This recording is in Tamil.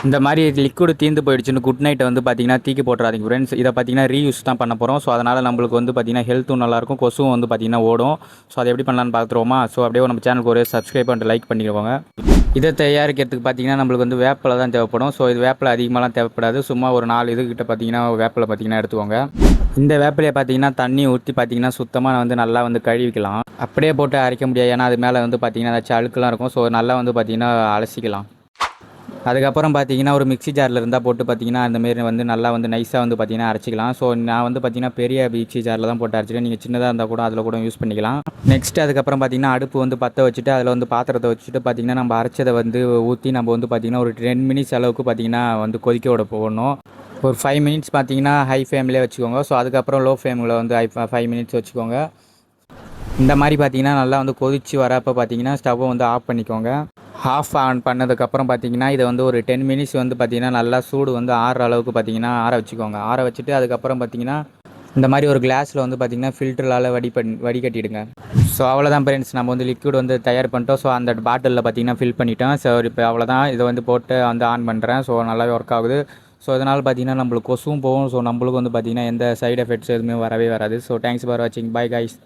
இந்த மாதிரி லிக்விட் தீர்ந்து போயிடுச்சுன்னு குட் நைட்டை வந்து பார்த்தீங்கன்னா தூக்கி போட்டுறாதீங்க ஃப்ரெண்ட்ஸ். இதை பார்த்தீங்கன்னா ரீயூஸ் தான் பண்ண போகிறோம். ஸோ அதனால் நம்மளுக்கு வந்து பார்த்தீங்கன்னா ஹெல்த்தும் நல்லாயிருக்கும், கொசுவும் வந்து பார்த்தீங்கன்னா ஓடும். ஸோ அதை எப்படி பண்ணலான்னு பார்த்துருவோமா? ஸோ அப்படியே நம்ம சேனலுக்கு ஒரு சப்ஸ்கிரைப் பண்ணிட்டு லைக் பண்ணிடுவாங்க. இதை தயாரிக்கிறதுக்கு பார்த்தீங்கன்னா நம்மளுக்கு வந்து வேப்பிலை தான் தேவைப்படும். ஸோ இது வேப்பிலை அதிகமாகலாம் தேவைப்படாது. சும்மா ஒரு 4 இதுக்கிட்ட பார்த்தீங்கன்னா வேப்பிலை பார்த்தீங்கன்னா எடுத்துக்கோங்க. இந்த வேப்பிலையை பார்த்தீங்கன்னா தண்ணி ஊற்றி பார்த்தீங்கன்னா சுத்தமாக வந்து நல்லா வந்து கழுவிக்கலாம். அப்படியே போட்டு அரைக்க முடியாது, ஏன்னா அது மேலே வந்து பார்த்தீங்கன்னா ஏதாச்சும் அழுக்கெல்லாம் இருக்கும். ஸோ நல்லா வந்து பார்த்தீங்கன்னா அலசிக்கலாம். அதுக்கப்புறம் பார்த்தீங்கன்னா ஒரு மிக்ஸி ஜாரில் இருந்தால் போட்டு பார்த்தீங்கன்னா அந்தமாரி வந்து நல்லா வந்து நைஸாக வந்து பார்த்தீங்கன்னா அரைச்சிக்கலாம். ஸோ நான் வந்து பார்த்தீங்கன்னா பெரிய மிக்ஸி ஜாரில் தான் போட்டு அரைச்சிக்கிறேன். நீங்கள் சின்னதாக இருந்தால் கூட அதில் கூட யூஸ் பண்ணிக்கலாம். நெக்ஸ்ட் அதுக்கப்புறம் பார்த்தீங்கன்னா அடுப்பு வந்து பற்ற வச்சுட்டு அதில் வந்து பாத்திரத்தை வச்சுட்டு பார்த்தீங்கன்னா நம்ம அரைச்சதை வந்து ஊற்றி நம்ம வந்து பார்த்தீங்கன்னா ஒரு 10 மினிட்ஸ் அளவுக்கு பார்த்தீங்கன்னா வந்து கொதிக்க விட போடணும். ஒரு 5 மினிட்ஸ் பார்த்தீங்கன்னா ஹை ஃப்ளேம்லேயே வச்சுக்கோங்க. ஸோ அதுக்கப்புறம் லோ ஃப்ளேமில் வந்து 5 மினிட்ஸ் வச்சுக்கோங்க. இந்த மாதிரி பார்த்தீங்கன்னா நல்லா வந்து கொதித்து வரப்போ பார்த்தீங்கன்னா ஸ்டவ்வை வந்து ஆஃப் பண்ணிக்கோங்க. ஆன் பண்ணதுக்கப்புறம் பார்த்தீங்கன்னா இதை வந்து ஒரு 10 மினிட்ஸ் வந்து பார்த்தீங்கன்னா நல்லா சூடு வந்து ஆறுற அளவுக்கு பார்த்தீங்கன்னா ஆற வச்சுக்கோங்க. ஆற வச்சுட்டு அதுக்கப்புறம் பார்த்தீங்கன்னா இந்த மாதிரி ஒரு கிளாஸில் வந்து பார்த்தீங்கன்னா ஃபில்டரால் வடிகட்டிடுங்க. ஸோ அவ்வளோதான் ஃப்ரெண்ட்ஸ், நம்ம வந்து லிக்விட் வந்து தயார் பண்ணிட்டோம். ஸோ அந்த பாட்டிலில் பார்த்தீங்கன்னா ஃபில் பண்ணிட்டோம். ஸோ இப்போ அவ்வளோதான். இதை வந்து போட்டு வந்து ஆன் பண்ணுறேன். ஸோ நல்லாவே ஒர்க் ஆகுது. ஸோ இதனால் பார்த்தீங்கன்னா நம்மளுக்கு கொசுவும் போகும். ஸோ நம்மளுக்கு வந்து பார்த்தீங்கன்னா எந்த சைடு எஃபெக்ட்ஸ் எதுவுமே வரவே வராது. ஸோ தேங்க்ஸ் ஃபார் வாட்சிங். Bye guys.